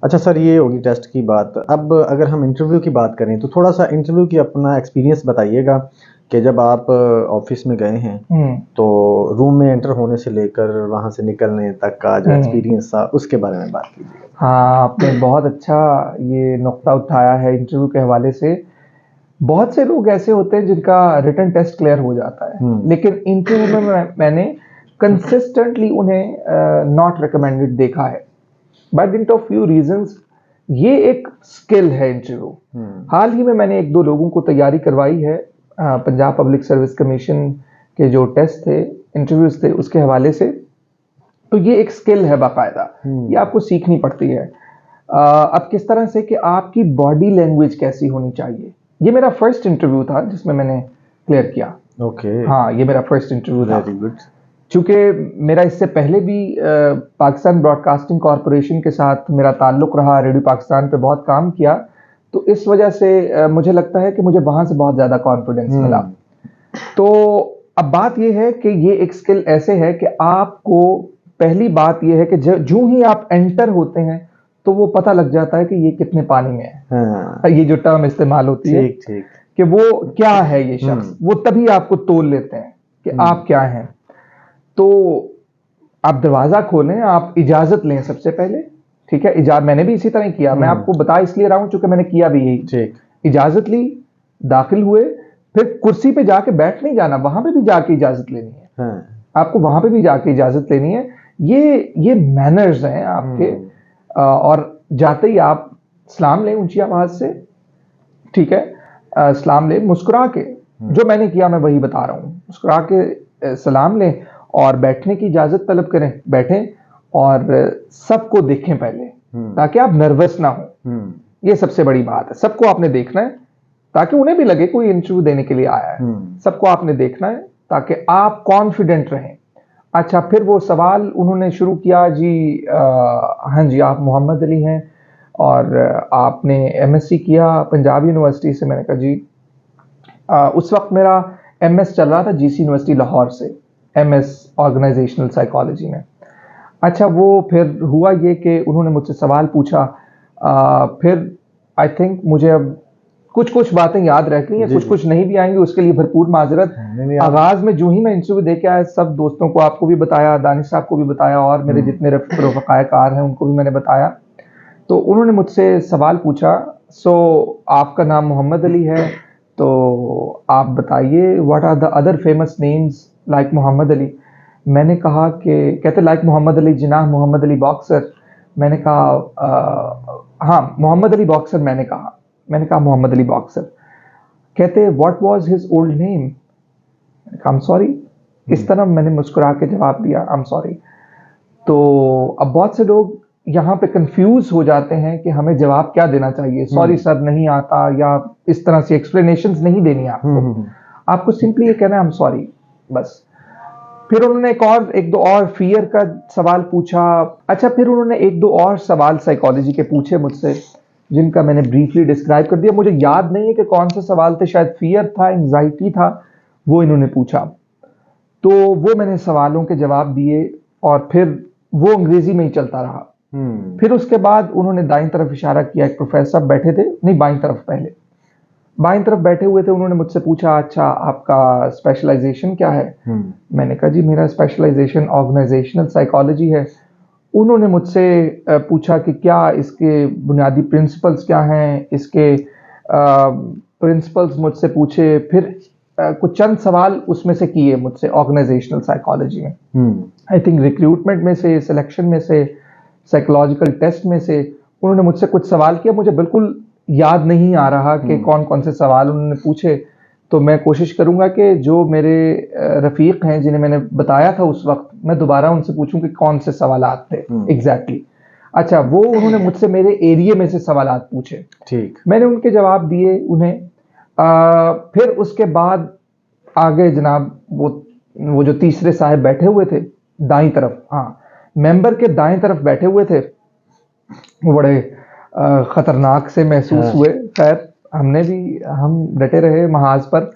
अच्छा सर, ये होगी टेस्ट की बात। अब अगर हम इंटरव्यू की बात करें तो थोड़ा सा इंटरव्यू की अपना एक्सपीरियंस बताइएगा कि जब आप ऑफिस में गए हैं तो रूम में एंटर होने से लेकर वहां से निकलने तक का जो एक्सपीरियंस था उसके बारे में बात कीजिएगा। हाँ, आपने बहुत अच्छा ये नुक्ता उठाया है इंटरव्यू के हवाले से। बहुत से लोग ऐसे होते हैं जिनका रिटन टेस्ट क्लियर हो जाता है, लेकिन इंटरव्यू में मैंने कंसिस्टेंटली उन्हें नॉट रिकमेंडेड देखा है by dint of few reasons. ये एक स्किल है इंटरव्यू। हाल ही में मैंने एक दो लोगों को तैयारी करवाई है पंजाब पब्लिक सर्विस कमीशन के जो टेस्ट थे, इंटरव्यूज थे, उसके हवाले से। तो ये एक स्किल है बाकायदा, ये आपको सीखनी पड़ती है। अब किस तरह से कि आपकी बॉडी लैंग्वेज कैसी होनी चाहिए। ये मेरा फर्स्ट इंटरव्यू था जिसमें मैंने क्लियर किया। ओके, हाँ, ये मेरा फर्स्ट इंटरव्यू था। Very good. चूंकि मेरा इससे पहले भी पाकिस्तान ब्रॉडकास्टिंग कॉरपोरेशन के साथ मेरा ताल्लुक रहा, रेडियो पाकिस्तान पे बहुत काम किया, तो इस वजह से मुझे लगता है कि मुझे वहां से बहुत ज्यादा कॉन्फिडेंस मिला। तो अब बात यह है कि ये एक स्किल ऐसे है कि आपको पहली बात यह है कि जो ही आप एंटर होते हैं तो वो पता लग जाता है कि ये कितने पानी में है। हाँ, ये जो टर्म इस्तेमाल होती है ठीक ठीक। कि वो क्या है ये शख्स, वो तभी आपको तोल लेते हैं कि आप क्या हैं। तो आप दरवाजा खोलें, आप इजाजत लें सबसे पहले। ठीक है, मैंने भी इसी तरह किया। मैं आपको बता इसलिए रहा हूं चूंकि मैंने किया भी यही। ठीक। इजाजत ली, दाखिल हुए, फिर कुर्सी पे जाके बैठ नहीं जाना, वहां पे भी जाके इजाजत लेनी है। हाँ। आपको वहां पे भी जाके इजाजत लेनी है। ये मैनर्स हैं आपके। और जाते ही आप सलाम लें ऊंची आवाज से। ठीक है, सलाम लें मुस्कुरा के। जो मैंने किया मैं वही बता रहा हूं। मुस्कुरा के सलाम लें और बैठने की इजाजत तलब करें, बैठें और सबको देखें पहले, ताकि आप नर्वस ना हो। ये सबसे बड़ी बात है, सबको आपने देखना है ताकि उन्हें भी लगे कोई इंटरव्यू देने के लिए आया है। सबको आपने देखना है ताकि आप कॉन्फिडेंट रहें। अच्छा, फिर वो सवाल उन्होंने शुरू किया जी, हाँ जी आप मोहम्मद अली हैं और आपने एमएससी किया पंजाब यूनिवर्सिटी से। मैंने कहा जी, उस वक्त मेरा एमएस चल रहा था जीसी यूनिवर्सिटी लाहौर से, एमएस ऑर्गेनाइजेशनल साइकोलॉजी में। अच्छा, वो फिर हुआ ये कि उन्होंने मुझसे सवाल पूछा। फिर आई थिंक मुझे अब कुछ कुछ बातें याद रह गई हैं, कुछ कुछ नहीं भी आएंगी, उसके लिए भरपूर माजरत। आगाज में जो ही मैं इंटरव्यू दे के आया, सब दोस्तों को, आपको भी बताया, दानिश साहब को भी बताया और मेरे जितने रफकाए कार हैं उनको भी मैंने बताया। तो उन्होंने मुझसे सवाल पूछा, सो आपका नाम मोहम्मद अली है, तो आप बताइए what are the other famous names like Mohammad Ali. मैंने कहा कि, कहते like Mohammad Ali Jinnah, Muhammad Ali boxer. मैंने कहा हाँ मोहम्मद अली बॉक्सर। मैंने कहा मोहम्मद अली बॉक्सर। कहते what was his old name. I am sorry. इस तरह मैंने मुस्कुरा के जवाब दिया, आई एम सॉरी। तो अब बहुत से लोग यहाँ पे कंफ्यूज हो जाते हैं कि हमें जवाब क्या देना चाहिए। सॉरी सर नहीं आता, या इस तरह से एक्सप्लेनेशंस नहीं देनी आपको। आपको सिंपली ये कहना है आई एम सॉरी, बस। फिर उन्होंने एक दो और फियर का सवाल पूछा। अच्छा, फिर उन्होंने एक दो और सवाल साइकोलॉजी के पूछे मुझसे, जिनका मैंने ब्रीफली डिस्क्राइब कर दिया। मुझे याद नहीं है कि कौन से सवाल थे, शायद फियर था, एंजाइटी था, वो इन्होंने पूछा। तो वो मैंने सवालों के जवाब दिए और फिर वो अंग्रेजी में ही चलता रहा। फिर उसके बाद उन्होंने दाईं तरफ इशारा किया, एक प्रोफेसर साहब बैठे थे, नहीं बाईं तरफ, पहले बाईं तरफ बैठे हुए थे। उन्होंने मुझसे पूछा, अच्छा आपका स्पेशलाइजेशन क्या है। मैंने कहा जी मेरा स्पेशलाइजेशन ऑर्गेनाइजेशनल साइकोलॉजी है। उन्होंने मुझसे पूछा कि क्या इसके बुनियादी प्रिंसिपल्स क्या हैं, इसके प्रिंसिपल्स मुझसे पूछे। फिर कुछ चंद सवाल उसमें से किए मुझसे ऑर्गेनाइजेशनल साइकोलॉजी में। आई थिंक रिक्रूटमेंट में से, सिलेक्शन में से, साइकोलॉजिकल टेस्ट में से उन्होंने मुझसे कुछ सवाल किया। मुझे बिल्कुल याद नहीं आ रहा कि कौन कौन से सवाल उन्होंने पूछे। तो मैं कोशिश करूंगा कि जो मेरे रफीक हैं जिन्हें मैंने बताया था उस वक्त, मैं दोबारा उनसे पूछूं कि कौन से सवालात थे एग्जैक्टली। अच्छा, वो उन्होंने मुझसे मेरे एरिया में से सवालात पूछे, ठीक। मैंने उनके जवाब दिए उन्हें। फिर उसके बाद आगे जनाब वो जो तीसरे साहब बैठे हुए थे दाईं तरफ, हाँ मेंबर के दाईं तरफ बैठे हुए थे, वो बड़े खतरनाक से महसूस हुए। खैर हम डटे रहे महाज पर।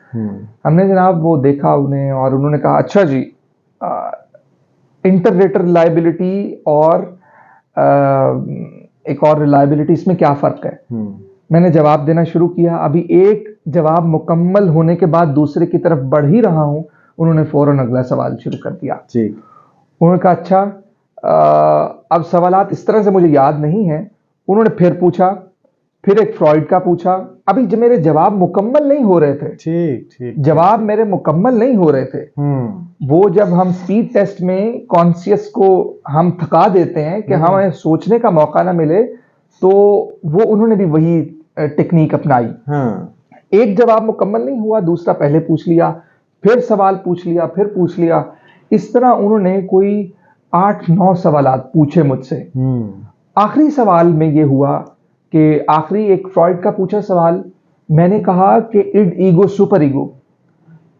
हमने जनाब वो देखा उन्हें और उन्होंने कहा, अच्छा जी इंटररेटर लाइबिलिटी और एक और रिलायबिलिटी, इसमें क्या फ़र्क है। मैंने जवाब देना शुरू किया, अभी एक जवाब मुकम्मल होने के बाद दूसरे की तरफ बढ़ ही रहा हूँ, उन्होंने फ़ौरन अगला सवाल शुरू कर दिया। जी। उन्होंने कहा अच्छा, अब सवालात इस तरह से मुझे याद नहीं है। उन्होंने फिर पूछा, फिर एक फ्रॉइड का पूछा। अभी जब मेरे जवाब मुकम्मल नहीं हो रहे थे, ठीक ठीक, जवाब मेरे मुकम्मल नहीं हो रहे थे। वो जब हम स्पीड टेस्ट में कॉन्शियस को हम थका देते हैं कि हमें सोचने का मौका ना मिले, तो वो उन्होंने भी वही टेक्निक अपनाई। एक जवाब मुकम्मल नहीं हुआ, दूसरा पहले पूछ लिया, फिर सवाल पूछ लिया, फिर पूछ लिया। इस तरह उन्होंने कोई 8-9 सवालात पूछे मुझसे। आखिरी सवाल में ये हुआ कि आखिरी एक फ्रॉइड का पूछा सवाल, मैंने कहा कि इड ईगो सुपर ईगो।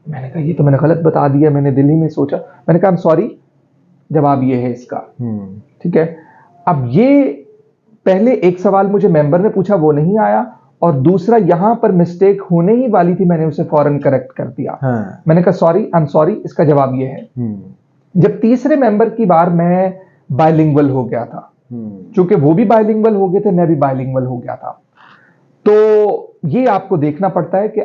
मैंने कहा ये तो मैंने गलत बता दिया, मैंने दिल्ली में सोचा। मैंने कहा सॉरी, जवाब ये है इसका। ठीक है। अब ये पहले एक सवाल मुझे मेंबर ने पूछा, वो नहीं आया, और दूसरा यहां पर मिस्टेक होने ही वाली थी, मैंने उसे फौरन करेक्ट कर दिया। मैंने कहा सॉरी, आई एम सॉरी, इसका जवाब ये है। जब तीसरे मेंबर की बार मैं बायलिंगुअल हो गया था, चूंकि वो भी बायलिंगुअल हो गए थे, मैं भी बायलिंगुअल हो गया था, तो ये आपको देखना पड़ता है कि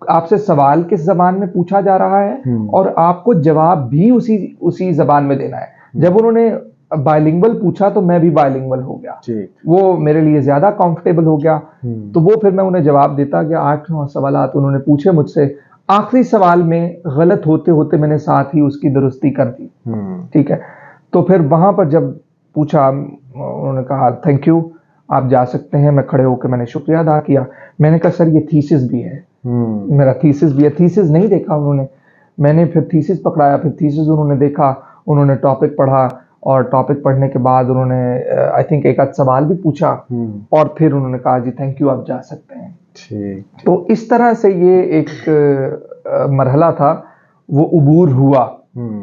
आपसे सवाल किस जबान में पूछा जा रहा है और आपको जवाब भी उसी जबान में देना है। जब उन्होंने बायलिंगुअल पूछा तो मैं भी बायलिंगुअल हो गया, वो मेरे लिए ज्यादा कंफर्टेबल हो गया। तो वो फिर मैं उन्हें जवाब देता कि 8-9 सवालात उन्होंने पूछे मुझसे, आखिरी सवाल में गलत होते होते मैंने साथ ही उसकी दुरुस्ती कर दी। ठीक है। तो फिर वहां पर जब पूछा, उन्होंने कहा थैंक यू, आप जा सकते हैं। मैं खड़े होकर मैंने शुक्रिया अदा किया। मैंने कहा सर ये थीसिस भी है, मेरा थीसिस भी है। थीसिस नहीं देखा उन्होंने, मैंने फिर थीसिस पकड़ाया, फिर थीसिस उन्होंने देखा, उन्होंने टॉपिक पढ़ा, और टॉपिक पढ़ने के बाद उन्होंने आई थिंक एक आध सवाल भी पूछा, और फिर उन्होंने कहा जी थैंक यू, आप जा सकते हैं। ठीक। तो इस तरह से ये एक मरहला था, वो उबूर हुआ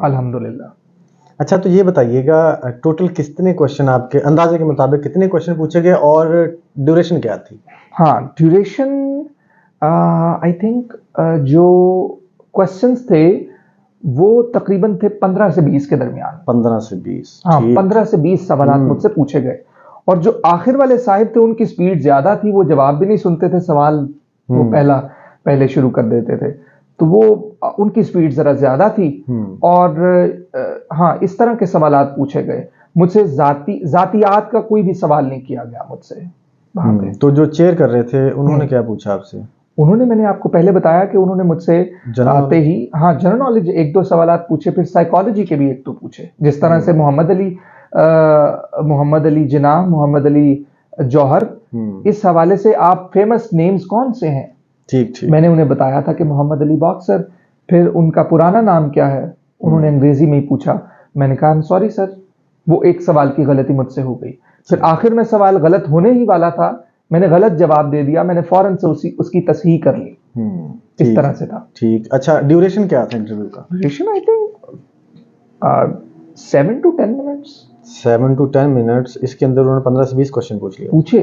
अल्हम्दुलिल्लाह। अच्छा, तो ये बताइएगा टोटल कितने क्वेश्चन, आपके अंदाजे के मुताबिक कितने क्वेश्चन पूछे गए और ड्यूरेशन क्या थी? हाँ, ड्यूरेशन आई थिंक जो क्वेश्चंस थे वो तकरीबन थे 15 से 20 के दरमियान। 15 से 20? हाँ, 15 से 20 सवाल मुझसे पूछे गए, और जो आखिर वाले साहिब थे उनकी स्पीड ज्यादा थी, वो जवाब भी नहीं सुनते थे, सवाल वो पहले शुरू कर देते थे, तो वो उनकी स्पीड जरा ज्यादा थी। और हाँ, इस तरह के सवालात पूछे गए मुझसे। जातियात का कोई भी सवाल नहीं किया गया मुझसे वहां पे। तो जो चेयर कर रहे थे उन्होंने क्या पूछा आपसे? उन्होंने, मैंने आपको पहले बताया कि उन्होंने मुझसे आते ही जनरल नॉलेज 1-2 सवालात पूछे, फिर साइकोलॉजी के भी 1-2 पूछे। जिस तरह से मोहम्मद अली जिन्ना, मोहम्मद अली जौहर, इस हवाले से आप फेमस नेम्स कौन से हैं? ठीक ठीक। मैंने उन्हें बताया था कि मोहम्मद अली बॉक्सर। फिर उनका पुराना नाम क्या है, उन्होंने अंग्रेजी में ही पूछा। मैंने कहा सॉरी सर, वो एक सवाल की गलती मुझसे हो गई। फिर आखिर में सवाल गलत होने ही वाला था, मैंने गलत जवाब दे दिया, मैंने फौरन से उसकी तस्हीह कर ली। इस तरह से था। ठीक। अच्छा, ड्यूरेशन क्या था इंटरव्यू का? Duration I think 7 to 10 minutes. 7 to 10 minutes. इसके अंदर उन्होंने 15 से 20 क्वेश्चन पूछे।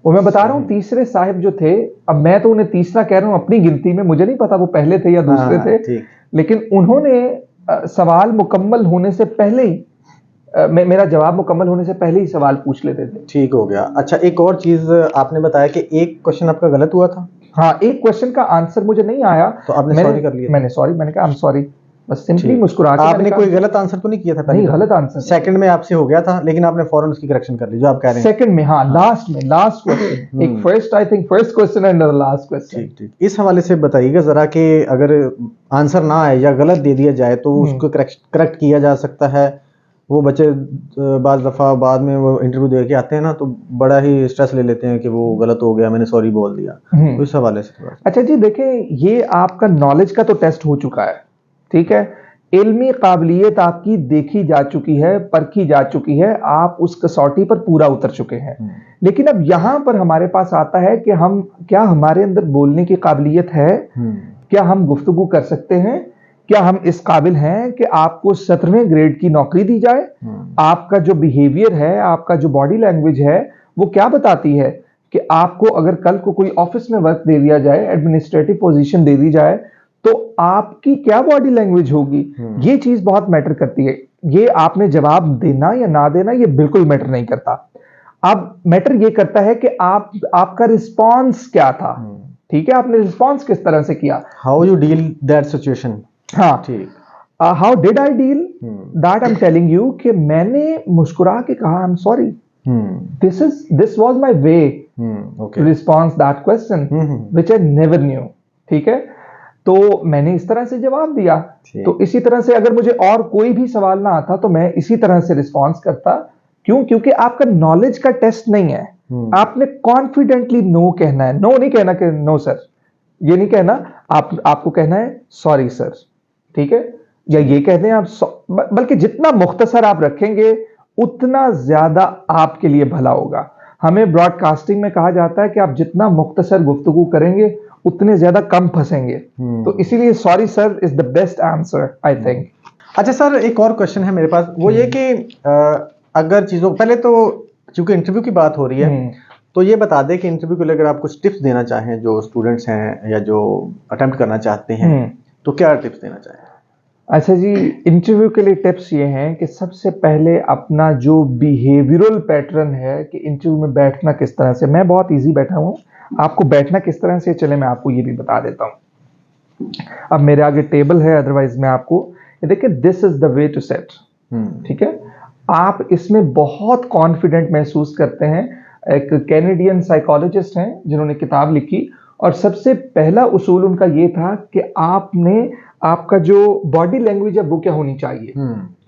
वो मैं बता रहा हूँ, तीसरे साहिब जो थे, अब मैं तो उन्हें तीसरा कह रहा हूँ अपनी गिनती में, मुझे नहीं पता वो पहले थे या दूसरे थे, लेकिन उन्होंने सवाल मुकम्मल होने से पहले ही मेरा जवाब मुकम्मल होने से पहले ही सवाल पूछ लेते थे। ठीक हो गया। अच्छा, एक और चीज आपने बताया कि एक क्वेश्चन आपका गलत हुआ था। हाँ, एक क्वेश्चन का आंसर मुझे नहीं आया, तो आपने सॉरी कर लिया? मैंने कहा आई एम सॉरी, बस सिंपली मुस्कुरा के। आपने कोई गलत आंसर तो नहीं किया था? नहीं, गलत आंसर सेकंड में आपसे हो गया था, लेकिन आपने फौरन उसकी करेक्शन कर ली, जो आप कह रहे हैं सेकंड में। हाँ, लास्ट क्वेश्चन, एक first question and last question. ठीक ठीक। इस हवाले से बताइएगा जरा कि अगर आंसर ना आए या गलत दे दिया जाए तो उसको करेक्ट किया जा सकता है। वो बच्चे बाज़ दफ़ा बाद में वो इंटरव्यू दे के आते हैं ना, तो बड़ा ही स्ट्रेस ले लेते हैं कि वो गलत हो गया, मैंने सॉरी बोल दिया। तो इस हवाले से थोड़ा। अच्छा जी, देखें, ये आपका नॉलेज का तो टेस्ट हो चुका है, ठीक है, इल्मी काबिलियत आपकी देखी जा चुकी है, परखी जा चुकी है, आप उस कसौटी पर पूरा उतर चुके हैं। लेकिन अब यहां पर हमारे पास आता है कि क्या हमारे अंदर बोलने की काबिलियत है? क्या हम गुफ्तगू कर सकते हैं? क्या हम इस काबिल हैं कि आपको 17वें ग्रेड की नौकरी दी जाए? आपका जो बिहेवियर है, आपका जो बॉडी लैंग्वेज है, वो क्या बताती है कि आपको अगर कल को कोई ऑफिस में वर्क दे दिया जाए, एडमिनिस्ट्रेटिव पोजीशन दे दी जाए, तो आपकी क्या बॉडी लैंग्वेज होगी? ये चीज बहुत मैटर करती है। ये आपने जवाब देना या ना देना, ये बिल्कुल मैटर नहीं करता। अब मैटर ये करता है कि आपका रिस्पॉन्स क्या था, ठीक है, आपने रिस्पॉन्स किस तरह से किया, how you deal that situation. हाँ, ठीक। How did I deal that, I am telling you कि मैंने मुस्कुरा के कहा I am sorry, this was my way to response that question which I never knew. ठीक है, तो मैंने इस तरह से जवाब दिया। तो इसी तरह से अगर मुझे और कोई भी सवाल ना आता तो मैं इसी तरह से रिस्पॉन्स करता। क्यों? क्योंकि आपका नॉलेज का टेस्ट नहीं है, आपने कॉन्फिडेंटली नो कहना है। नो नहीं कहना कि नो सर, ये नहीं कहना, आपको कहना है सॉरी सर, ठीक है, या ये कहते हैं आप, बल्कि जितना मुख्तसर आप रखेंगे उतना ज्यादा आपके लिए भला होगा। हमें ब्रॉडकास्टिंग में कहा जाता है कि आप जितना मुख्तसर गुफ्तगू करेंगे उतने ज्यादा कम फंसेंगे। तो इसीलिए sorry sir is the best answer I think. अच्छा सर, एक और क्वेश्चन है मेरे पास, वो ये कि अगर चीज़ों पहले तो चूंकि इंटरव्यू की बात हो रही है तो ये बता दें कि इंटरव्यू के लिए अगर आप कुछ टिप्स देना चाहें जो स्टूडेंट्स हैं या जो अटेम्प्ट करना चाहते हैं तो क्या टिप्स देना चाहें? अच्छा जी, इंटरव्यू के लिए टिप्स ये हैं कि सबसे पहले अपना जो बिहेवियरल पैटर्न है कि इंटरव्यू में बैठना किस तरह से, मैं बहुत इजी बैठा हूँ, आपको बैठना किस तरह से चले मैं आपको ये भी बता देता हूँ। अब मेरे आगे टेबल है, अदरवाइज मैं आपको ये देखिए, this is the way to set. ठीक है, आप इसमें बहुत कॉन्फिडेंट महसूस करते हैं। एक कैनेडियन साइकोलॉजिस्ट हैं जिन्होंने किताब लिखी और सबसे पहला उसूल उनका ये था कि आपका जो बॉडी लैंग्वेज है वो क्या होनी चाहिए।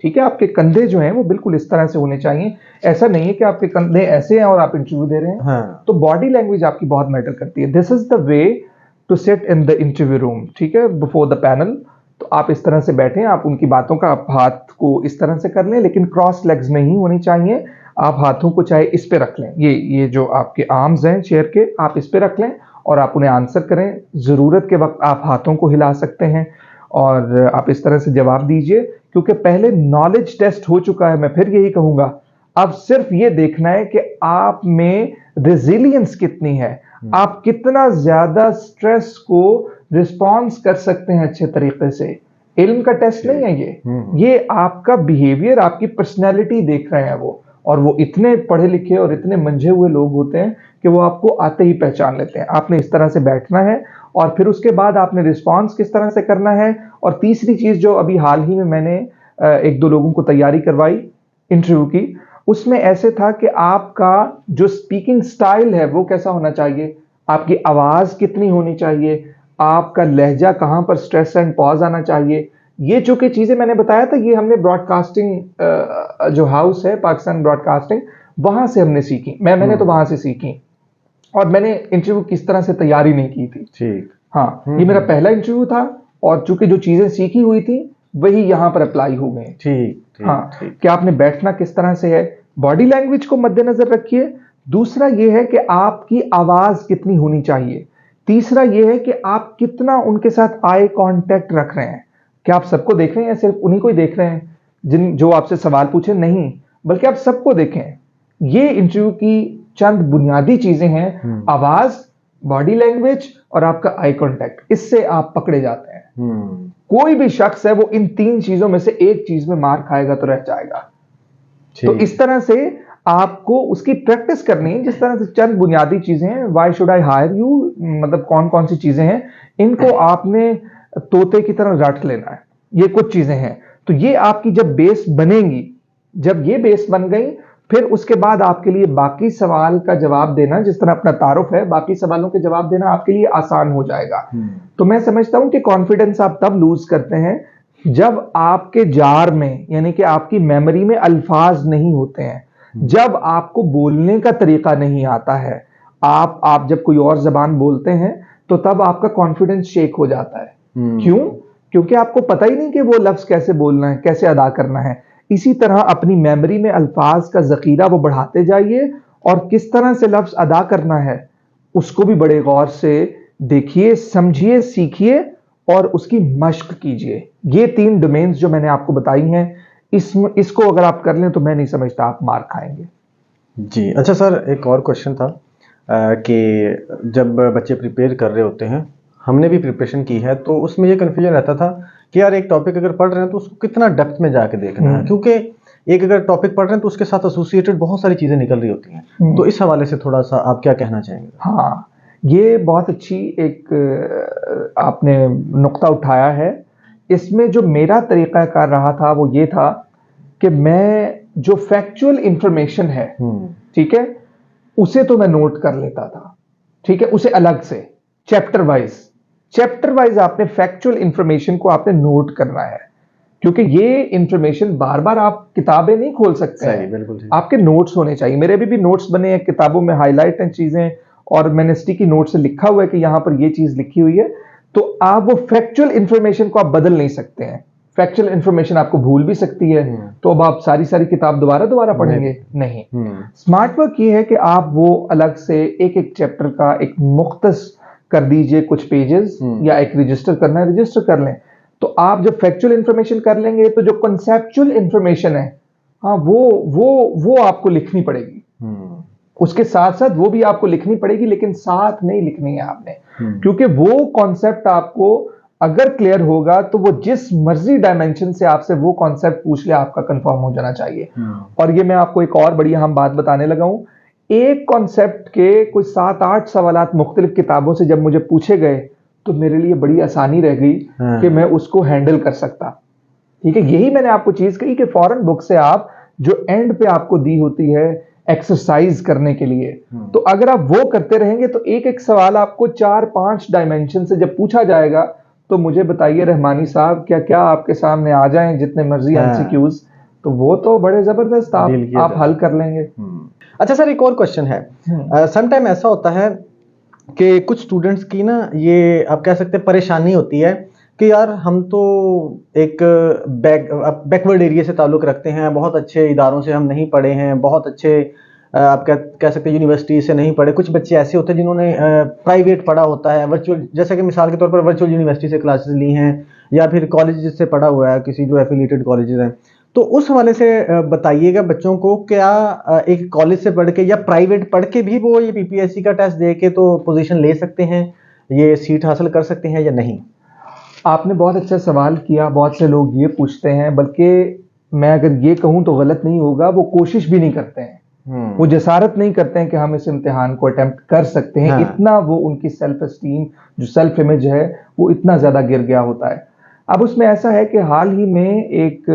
ठीक है, आपके कंधे जो हैं वो बिल्कुल इस तरह से होने चाहिए। ऐसा नहीं है कि आपके कंधे ऐसे हैं और आप इंटरव्यू दे रहे हैं। हाँ। तो बॉडी लैंग्वेज आपकी बहुत मैटर करती है। This is the way to sit in the interview room, ठीक है, बिफोर द पैनल। तो आप इस तरह से बैठे, आप उनकी बातों का आप हाथ को इस तरह से कर लें, लेकिन क्रॉस लेग्स नहीं होनी चाहिए। आप हाथों को चाहे इस पे रख लें, ये जो आपके आर्म्स हैं चेयर के, आप इस पे रख लें और आप उन्हें आंसर करें। जरूरत के वक्त आप हाथों को हिला सकते हैं और आप इस तरह से जवाब दीजिए, क्योंकि पहले नॉलेज टेस्ट हो चुका है। मैं फिर यही कहूंगा, अब सिर्फ ये देखना है कि आप में रेजिलियंस कितनी है, आप कितना ज्यादा स्ट्रेस को रिस्पॉन्स कर सकते हैं अच्छे तरीके से। इल्म का टेस्ट नहीं है ये आपका बिहेवियर, आपकी पर्सनैलिटी देख रहे हैं वो। और वो इतने पढ़े लिखे और इतने मंझे हुए लोग होते हैं कि वो आपको आते ही पहचान लेते हैं। आपने इस तरह से बैठना है और फिर उसके बाद आपने रिस्पॉन्स किस तरह से करना है। और तीसरी चीज जो अभी हाल ही में मैंने एक दो लोगों को तैयारी करवाई इंटरव्यू की, उसमें ऐसे था कि आपका जो स्पीकिंग स्टाइल है वो कैसा होना चाहिए, आपकी आवाज कितनी होनी चाहिए, आपका लहजा कहां पर स्ट्रेस एंड पॉज आना चाहिए। ये जो कि चीजें मैंने बताया था, ये हमने ब्रॉडकास्टिंग जो हाउस है पाकिस्तान ब्रॉडकास्टिंग, वहां से हमने सीखी। मैंने तो वहां से सीखी और मैंने इंटरव्यू किस तरह से तैयारी नहीं की थी। ठीक, हाँ, ये मेरा पहला इंटरव्यू था और चूंकि जो चीजें सीखी हुई थी वही यहाँ पर अप्लाई हो गई। ठीक, हाँ, कि आपने बैठना किस तरह से है, बॉडी लैंग्वेज को मद्देनजर रखिए। दूसरा ये है कि आपकी आवाज कितनी होनी चाहिए। तीसरा ये है कि आप कितना उनके साथ आई कांटेक्ट रख रहे हैं, क्या आप सबको देख रहे हैं या सिर्फ उन्हीं को ही देख रहे हैं जो आपसे सवाल पूछे, नहीं, बल्कि आप सबको देखें। ये इंटरव्यू की चंद बुनियादी चीजें हैं, आवाज, बॉडी लैंग्वेज और आपका आई कांटेक्ट, इससे आप पकड़े जाते हैं। कोई भी शख्स है वो इन तीन चीजों में से एक चीज में मार खाएगा तो रह जाएगा। तो इस तरह से आपको उसकी प्रैक्टिस करनी है। जिस तरह से चंद बुनियादी चीजें हैं, why should I hire you, मतलब कौन कौन सी चीजें हैं, इनको आपने तोते की तरह रट लेना है। ये कुछ चीजें हैं। तो ये आपकी जब बेस बनेंगी, जब ये बेस बन गई, फिर उसके बाद आपके लिए बाकी सवाल का जवाब देना, जिस तरह अपना तारुफ है, बाकी सवालों के जवाब देना आपके लिए आसान हो जाएगा। तो मैं समझता हूं कि कॉन्फिडेंस आप तब लूज करते हैं जब आपके जार में, यानी कि आपकी मेमोरी में अल्फाज नहीं होते हैं, जब आपको बोलने का तरीका नहीं आता है। आप जब कोई और जबान बोलते हैं तो तब आपका कॉन्फिडेंस शेक हो जाता है। क्यों? क्योंकि आपको पता ही नहीं कि वो लफ्ज कैसे बोलना है, कैसे अदा करना है। इसी तरह अपनी मेमोरी में अल्फाज का जखीरा वो बढ़ाते जाइए और किस तरह से लफ्ज अदा करना है उसको भी बड़े गौर से देखिए, समझिए, सीखिए और उसकी मश्क कीजिए। ये तीन डोमेन्स जो मैंने आपको बताई हैं, इसको अगर आप कर लें तो मैं नहीं समझता आप मार खाएंगे। जी, अच्छा सर, एक और क्वेश्चन था कि जब बच्चे प्रिपेयर कर रहे होते हैं, हमने भी प्रिपरेशन की है, तो उसमें ये कन्फ्यूजन रहता था कि यार एक टॉपिक अगर पढ़ रहे हैं तो उसको कितना डेप्थ में जाके देखना है, क्योंकि एक अगर टॉपिक पढ़ रहे हैं तो उसके साथ एसोसिएटेड बहुत सारी चीजें निकल रही होती हैं। तो इस हवाले से थोड़ा सा आप क्या कहना चाहेंगे? हाँ, ये बहुत अच्छी एक आपने नुक्ता उठाया है। इसमें जो मेरा तरीक़ाकार रहा था वो ये था कि मैं जो फैक्चुअल इंफॉर्मेशन है, ठीक है, उसे तो मैं नोट कर लेता था, ठीक है, उसे अलग से चैप्टर वाइज आपने फैक्चुअल इंफॉर्मेशन को आपने नोट करना है, क्योंकि ये इंफॉर्मेशन बार बार आप किताबें नहीं खोल सकते हैं, बिल्कुल आपके नोट्स होने चाहिए। मेरे भी नोट्स बने हैं, किताबों में हाईलाइट हैं चीजें, और मैंने स्टिकी नोट से लिखा हुआ है कि यहां पर ये चीज लिखी हुई है। तो आप वो फैक्चुअल इंफॉर्मेशन को आप बदल नहीं सकते हैं, फैक्चुअल इंफॉर्मेशन आपको भूल भी सकती है, तो अब आप सारी किताब दोबारा पढ़ेंगे नहीं। स्मार्ट वर्क ये है कि आप वो अलग से एक चैप्टर का एक मुख्तस कर दीजिए, कुछ पेजेस, या एक रजिस्टर करना है रजिस्टर कर लें। तो आप जब फैक्चुअल इंफॉर्मेशन कर लेंगे तो जो कॉन्सेप्चुअल इंफॉर्मेशन है, हाँ, वो आपको लिखनी पड़ेगी, उसके साथ साथ वो भी आपको लिखनी पड़ेगी, लेकिन साथ नहीं लिखनी है आपने, क्योंकि वो कॉन्सेप्ट आपको अगर क्लियर होगा तो वो जिस मर्जी डायमेंशन से आपसे वो कॉन्सेप्ट पूछ ले आपका कंफर्म हो जाना चाहिए। और ये मैं आपको एक और बड़ी अहम बात बताने लगा हूं, एक कॉन्सेप्ट के कोई 7-8 सवालात मुख्तलिफ किताबों से जब मुझे पूछे गए तो मेरे लिए बड़ी आसानी रह गई कि मैं उसको हैंडल कर सकता। ठीक है, यही मैंने आपको चीज कही कि फॉरेन बुक से आप जो एंड पे आपको दी होती है एक्सरसाइज करने के लिए, तो अगर आप वो करते रहेंगे तो एक सवाल आपको 4-5 डायमेंशन से जब पूछा जाएगा तो मुझे बताइए रहमानी साहब, क्या आपके सामने आ जाएं जितने मर्जी एमसीक्यूज, तो वो तो बड़े जबरदस्त आप हल कर लेंगे। अच्छा सर, एक और क्वेश्चन है। समटाइम ऐसा होता है कि कुछ स्टूडेंट्स की ना, ये आप कह सकते हैं परेशानी होती है कि यार हम तो एक बैकवर्ड एरिया से ताल्लुक़ रखते हैं, बहुत अच्छे इदारों से हम नहीं पढ़े हैं, बहुत अच्छे आप कह सकते हैं यूनिवर्सिटी से नहीं पढ़े। कुछ बच्चे ऐसे होते हैं जिन्होंने प्राइवेट पढ़ा होता है, वर्चुअल, जैसे कि मिसाल के तौर पर वर्चुअल यूनिवर्सिटी से क्लासेस ली हैं, या फिर कॉलेज से पढ़ा हुआ है, किसी जो एफिलिएटेड कॉलेजेस हैं। तो उस हवाले से बताइएगा बच्चों को, क्या एक कॉलेज से पढ़ के या प्राइवेट पढ़ के भी वो ये पीपीएससी का टेस्ट दे के तो पोजीशन ले सकते हैं, ये सीट हासिल कर सकते हैं या नहीं? आपने बहुत अच्छा सवाल किया। बहुत से लोग ये पूछते हैं, बल्कि मैं अगर ये कहूं तो गलत नहीं होगा, वो कोशिश भी नहीं करते हैं, वो जसारत नहीं करते हैं कि हम इस इम्तिहान को अटेम्प्ट कर सकते हैं। इतना वो उनकी सेल्फ एस्टीम, जो सेल्फ इमेज है, वो इतना ज्यादा गिर गया होता है। अब उसमें ऐसा है कि हाल ही में एक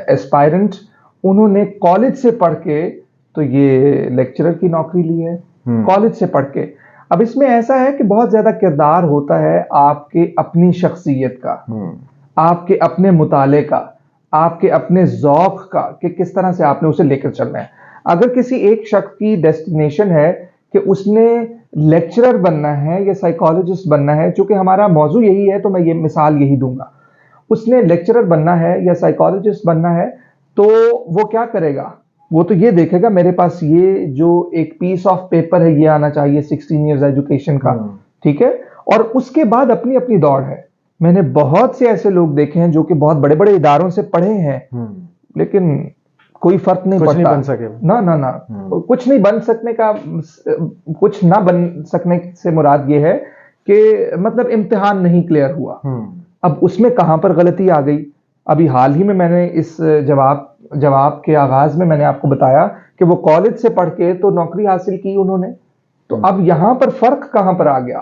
एस्पायरेंट, उन्होंने कॉलेज से पढ़ के तो ये लेक्चरर की नौकरी ली है, कॉलेज से पढ़ के। अब इसमें ऐसा है कि बहुत ज्यादा किरदार होता है आपके अपनी शख्सियत का, आपके अपने मुताले का, आपके अपने ज़ौक़ का, कि किस तरह से आपने उसे लेकर चलना है। अगर किसी एक शख्स की डेस्टिनेशन है कि उसने लेक्चरर बनना है या साइकोलॉजिस्ट बनना है, चूंकि हमारा मौजू यही है तो मैं ये मिसाल यही दूंगा, उसने लेक्चरर बनना है या साइकोलॉजिस्ट बनना है, तो वो क्या करेगा? वो तो ये देखेगा मेरे पास ये जो एक पीस ऑफ पेपर है ये आना चाहिए 16 इयर्स एजुकेशन का, ठीक है, और उसके बाद अपनी अपनी दौड़ है। मैंने बहुत से ऐसे लोग देखे हैं जो कि बहुत बड़े बड़े इदारों से पढ़े हैं, लेकिन कोई फर्क नहीं पड़ता, नहीं बन सके ना कुछ नहीं बन सकने का, कुछ ना बन सकने से मुराद ये है कि मतलब इम्तिहान नहीं क्लियर हुआ। अब उसमें कहां पर गलती आ गई? अभी हाल ही में मैंने इस जवाब के आगाज में मैंने आपको बताया कि वो कॉलेज से पढ़ के तो नौकरी हासिल की उन्होंने। तो अब यहां पर फर्क कहां पर आ गया?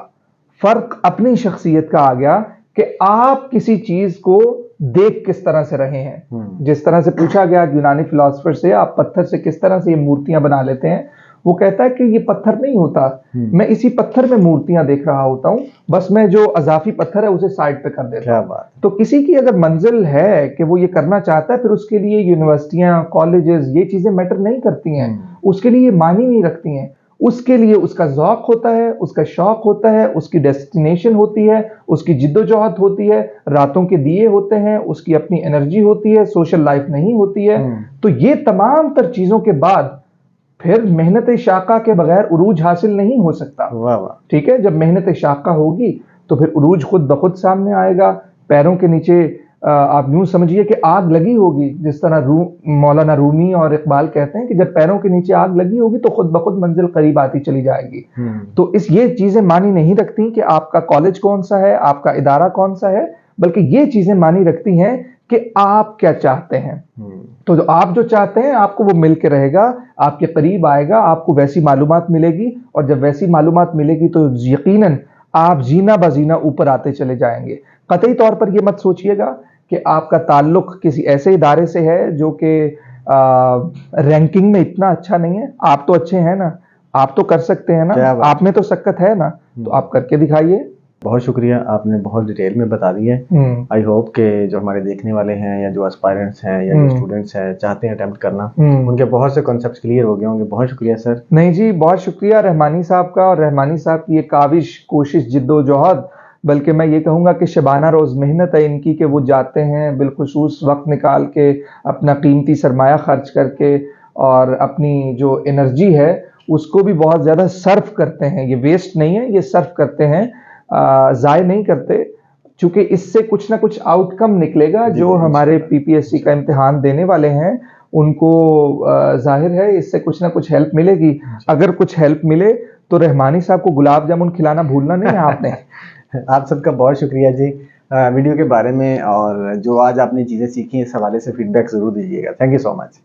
फर्क अपनी शख्सियत का आ गया कि आप किसी चीज को देख किस तरह से रहे हैं। जिस तरह से पूछा गया यूनानी फिलोसफर से, आप पत्थर से किस तरह से ये मूर्तियां बना लेते हैं, वो कहता है कि ये पत्थर नहीं होता, मैं इसी पत्थर में मूर्तियां देख रहा होता हूं, बस मैं जो अजाफी पत्थर है उसे साइड पे कर देता हूं। तो किसी की अगर मंजिल है कि वो ये करना चाहता है, फिर उसके लिए यूनिवर्सिटियां, कॉलेजेस, ये चीजें मैटर नहीं करती हैं, उसके लिए मानी नहीं रखती हैं। उसके लिए उसका ज़ौक़ होता है, उसका शौक होता है, उसकी डेस्टिनेशन होती है, उसकी जिद्दोजहद होती है, रातों के दिए होते हैं, उसकी अपनी एनर्जी होती है, सोशल लाइफ नहीं होती है। तो ये तमाम तर चीजों के बाद फिर मेहनत शाका के बगैर उरूज हासिल नहीं हो सकता। ठीक है, जब मेहनत शाका होगी तो फिर उरूज खुद ब खुद सामने आएगा। पैरों के नीचे आप यूं समझिए कि आग लगी होगी, जिस तरह मौलाना रूमी और इकबाल कहते हैं कि जब पैरों के नीचे आग लगी होगी तो खुद ब खुद मंजिल करीब आती चली जाएगी। तो ये चीजें मानी नहीं रखती कि आपका कॉलेज कौन सा है, आपका इदारा कौन सा है, बल्कि ये चीजें मानी रखती हैं कि आप क्या चाहते हैं। तो जो आप जो चाहते हैं आपको वो मिल के रहेगा, आपके करीब आएगा, आपको वैसी मालूमात मिलेगी, और जब वैसी मालूमात मिलेगी तो यकीनन आप जीना बजीना ऊपर आते चले जाएंगे। कतई तौर पर ये मत सोचिएगा कि आपका ताल्लुक किसी ऐसे इदारे से है जो कि रैंकिंग में इतना अच्छा नहीं है। आप तो अच्छे हैं ना, आप तो कर सकते हैं ना, आप में तो सकत है ना, तो आप करके दिखाइए। बहुत शुक्रिया, आपने बहुत डिटेल में बता दी है। आई होप कि जो हमारे देखने वाले हैं या जो एस्पायरेंट्स हैं या जो स्टूडेंट्स हैं चाहते हैं अटेम्प्ट करना, उनके बहुत से कॉन्सेप्ट्स क्लियर हो गए होंगे। बहुत शुक्रिया सर। नहीं जी, बहुत शुक्रिया रहमानी साहब का, और रहमानी साहब की ये काविश, कोशिश, जिद्दोजहद, बल्कि मैं ये कहूँगा कि शबाना रोज़ मेहनत है इनकी, कि वो जाते हैं बिलखुसूस वक्त निकाल के, अपना कीमती सरमाया खर्च करके, और अपनी जो एनर्जी है उसको भी बहुत ज़्यादा सर्फ करते हैं। ये वेस्ट नहीं है, ये सर्फ करते हैं, ज़ाय नहीं करते, चूंकि इससे कुछ ना कुछ आउटकम निकलेगा। जो हमारे पीपीएससी का इम्तिहान देने वाले हैं उनको जाहिर है इससे कुछ ना कुछ हेल्प मिलेगी। अगर कुछ हेल्प मिले तो रहमानी साहब को गुलाब जामुन खिलाना भूलना नहीं है आपने। आप सबका बहुत शुक्रिया जी वीडियो के बारे में, और जो आज आपने चीज़ें सीखी इस हवाले से फीडबैक ज़रूर दीजिएगा। Thank you so much.